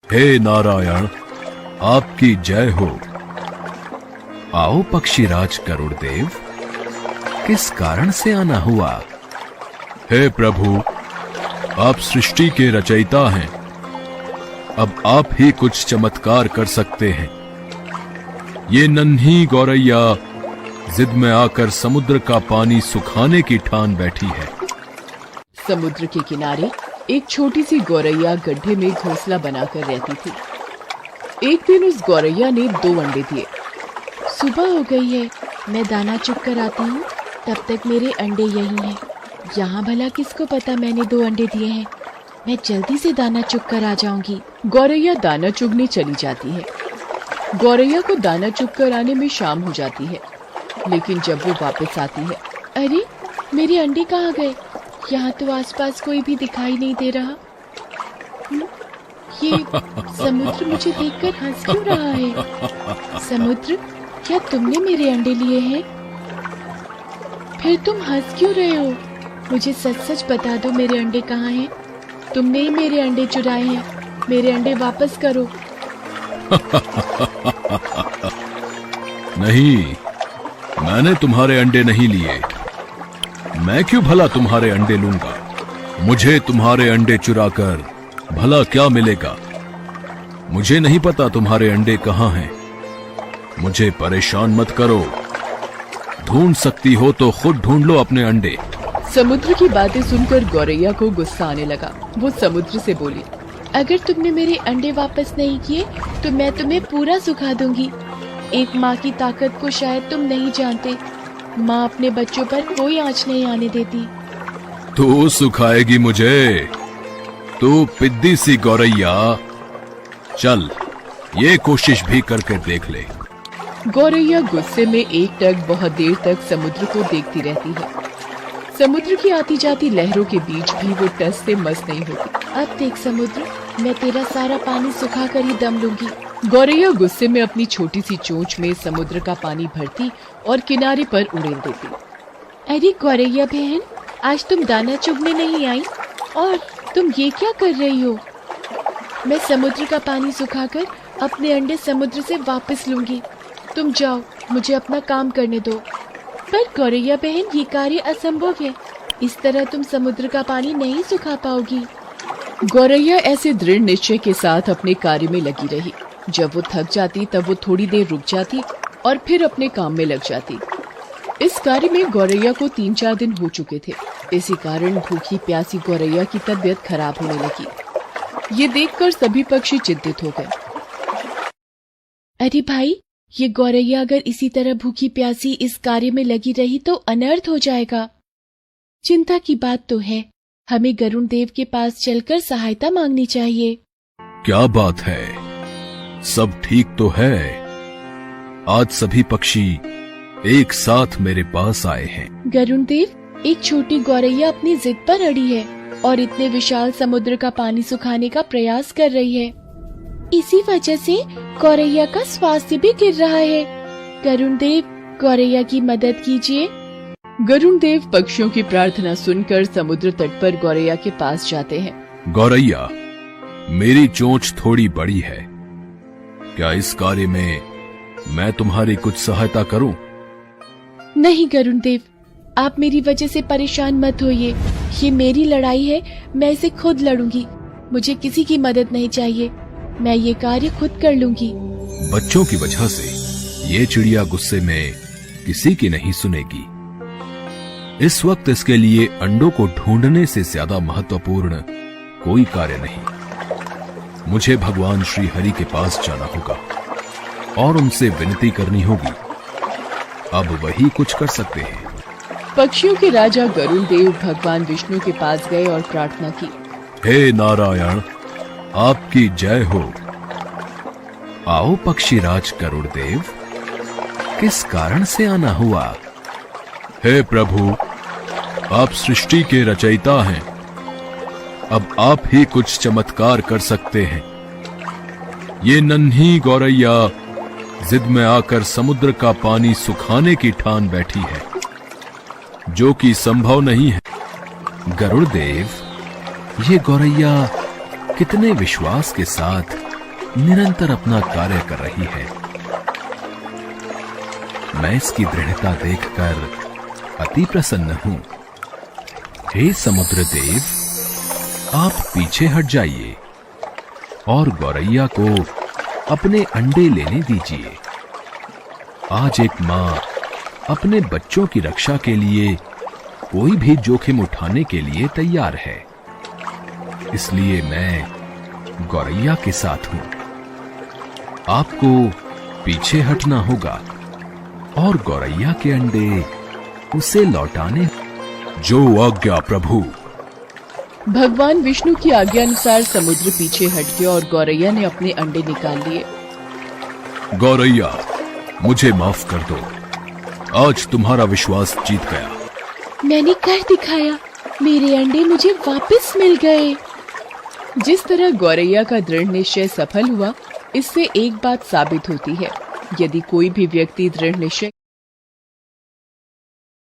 हे नारायण, आपकी जय हो। आओ पक्षीराज गरुड़देव, किस कारण से आना हुआ? हे प्रभु, आप सृष्टि के रचयिता हैं। अब आप ही कुछ चमत्कार कर सकते हैं। ये नन्ही गौरैया जिद में आकर समुद्र का पानी सुखाने की ठान बैठी है। समुद्र के किनारे एक छोटी सी गौरैया गड्ढे में घोंसला बनाकर रहती थी। एक दिन उस गौरैया ने 2 अंडे दिए। सुबह हो गई है, मैं दाना चुग कर आती हूँ, तब तक मेरे अंडे यही हैं। यहाँ भला किसको पता मैंने 2 अंडे दिए हैं। मैं जल्दी से दाना चुग कर आ जाऊंगी। गौरैया दाना चुगने चली जाती है। गौरैया को दाना चुग कर आने में शाम हो जाती है, लेकिन जब वो वापस आती है, अरे मेरे अंडे कहाँ गए? यहाँ तो आसपास कोई भी दिखाई नहीं दे रहा। ये समुद्र मुझे देखकर हंस क्यों रहा है? समुद्र, क्या तुमने मेरे अंडे लिए हैं? फिर तुम हंस क्यों रहे हो? मुझे सच सच बता दो, मेरे अंडे कहाँ हैं? तुमने ही मेरे अंडे चुराए हैं। मेरे अंडे वापस करो। नहीं, मैंने तुम्हारे अंडे नहीं लिए। मैं क्यों भला तुम्हारे अंडे लूंगा? मुझे तुम्हारे अंडे चुराकर भला क्या मिलेगा? मुझे नहीं पता तुम्हारे अंडे कहाँ हैं। मुझे परेशान मत करो। ढूंढ सकती हो तो खुद ढूंढ लो अपने अंडे। समुद्र की बातें सुनकर गौरैया को गुस्सा आने लगा। वो समुद्र से बोली, अगर तुमने मेरे अंडे वापस नहीं किए तो मैं तुम्हें पूरा सुखा दूंगी। एक माँ की ताकत को शायद तुम नहीं जानते। माँ अपने बच्चों पर कोई आंच नहीं आने देती। तू सुखाएगी मुझे? तू पिद्दी सी गौरैया, चल ये कोशिश भी करके देख ले। गौरैया गुस्से में एकटक बहुत देर तक समुद्र को देखती रहती है। समुद्र की आती जाती लहरों के बीच भी वो टस से मस नहीं होती। अब देख समुद्र, मैं तेरा सारा पानी सुखा कर ही दम लूंगी। गौरैया गुस्से में अपनी छोटी सी चोंच में समुद्र का पानी भरती और किनारे पर उड़ेल देती। अरे गौरैया बहन, आज तुम दाना चुगने नहीं आई और तुम ये क्या कर रही हो? मैं समुद्र का पानी सुखाकर अपने अंडे समुद्र से वापस लूंगी। तुम जाओ, मुझे अपना काम करने दो। पर गौरैया बहन, ये कार्य असंभव है। इस तरह तुम समुद्र का पानी नहीं सुखा पाओगी। गौरैया ऐसे दृढ़ निश्चय के साथ अपने कार्य में लगी रही। जब वो थक जाती तब वो थोड़ी देर रुक जाती और फिर अपने काम में लग जाती। इस कार्य में गौरैया को 3-4 दिन हो चुके थे। इसी कारण भूखी प्यासी गौरैया की तबीयत खराब होने लगी। ये देखकर सभी पक्षी चिंतित हो गए। अरे भाई, ये गौरैया अगर इसी तरह भूखी प्यासी इस कार्य में लगी रही तो अनर्थ हो जाएगा। चिंता की बात तो है, हमें गरुड़ देव के पास चलकर सहायता मांगनी चाहिए। क्या बात है, सब ठीक तो है? आज सभी पक्षी एक साथ मेरे पास आए हैं। गरुड़ देव, एक छोटी गौरैया अपनी जिद पर अड़ी है और इतने विशाल समुद्र का पानी सुखाने का प्रयास कर रही है। इसी वजह से गौरैया का स्वास्थ्य भी गिर रहा है। गरुड़ देव, गौरैया की मदद कीजिए। गरुड़ देव पक्षियों की प्रार्थना सुनकर समुद्र तट पर गौरैया के पास जाते हैं। गौरैया, मेरी चोंच थोड़ी बड़ी है। क्या इस कार्य में मैं तुम्हारी कुछ सहायता करूं? नहीं गरुड़ देव, आप मेरी वजह से परेशान मत होइए। ये मेरी लड़ाई है, मैं इसे खुद लड़ूंगी। मुझे किसी की मदद नहीं चाहिए। मैं ये कार्य खुद कर लूंगी। बच्चों की वजह से ये चिड़िया गुस्से में किसी की नहीं सुनेगी। इस वक्त इसके लिए अंडों को ढूंढने से ज्यादा महत्वपूर्ण कोई कार्य नहीं। मुझे भगवान श्री हरि के पास जाना होगा और उनसे विनती करनी होगी। अब वही कुछ कर सकते हैं। पक्षियों के राजा गरुड़ देव भगवान विष्णु के पास गए और प्रार्थना की। हे नारायण, आपकी जय हो। आओ पक्षीराज गरुड़देव, किस कारण से आना हुआ? हे प्रभु, आप सृष्टि के रचयिता हैं। अब आप ही कुछ चमत्कार कर सकते हैं। ये नन्ही गौरैया जिद में आकर समुद्र का पानी सुखाने की ठान बैठी है, जो कि संभव नहीं है। गरुड़देव, ये गौरैया कितने विश्वास के साथ निरंतर अपना कार्य कर रही है। मैं इसकी दृढ़ता देखकर अति प्रसन्न हूं। हे समुद्र देव, आप पीछे हट जाइए और गौरैया को अपने अंडे लेने दीजिए। आज एक मां अपने बच्चों की रक्षा के लिए कोई भी जोखिम उठाने के लिए तैयार है, इसलिए मैं गौरैया के साथ हूं। आपको पीछे हटना होगा और गौरैया के अंडे उसे लौटाने। जो आज्ञा प्रभु। भगवान विष्णु की आज्ञा अनुसार समुद्र पीछे हट गया और गौरैया ने अपने अंडे निकाल लिए। गौरैया, मुझे माफ कर दो। आज तुम्हारा विश्वास जीत गया। मैंने कर दिखाया, मेरे अंडे मुझे वापस मिल गए। जिस तरह गौरैया का दृढ़ निश्चय सफल हुआ, इससे एक बात साबित होती है, यदि कोई भी व्यक्ति दृढ़ निश्चय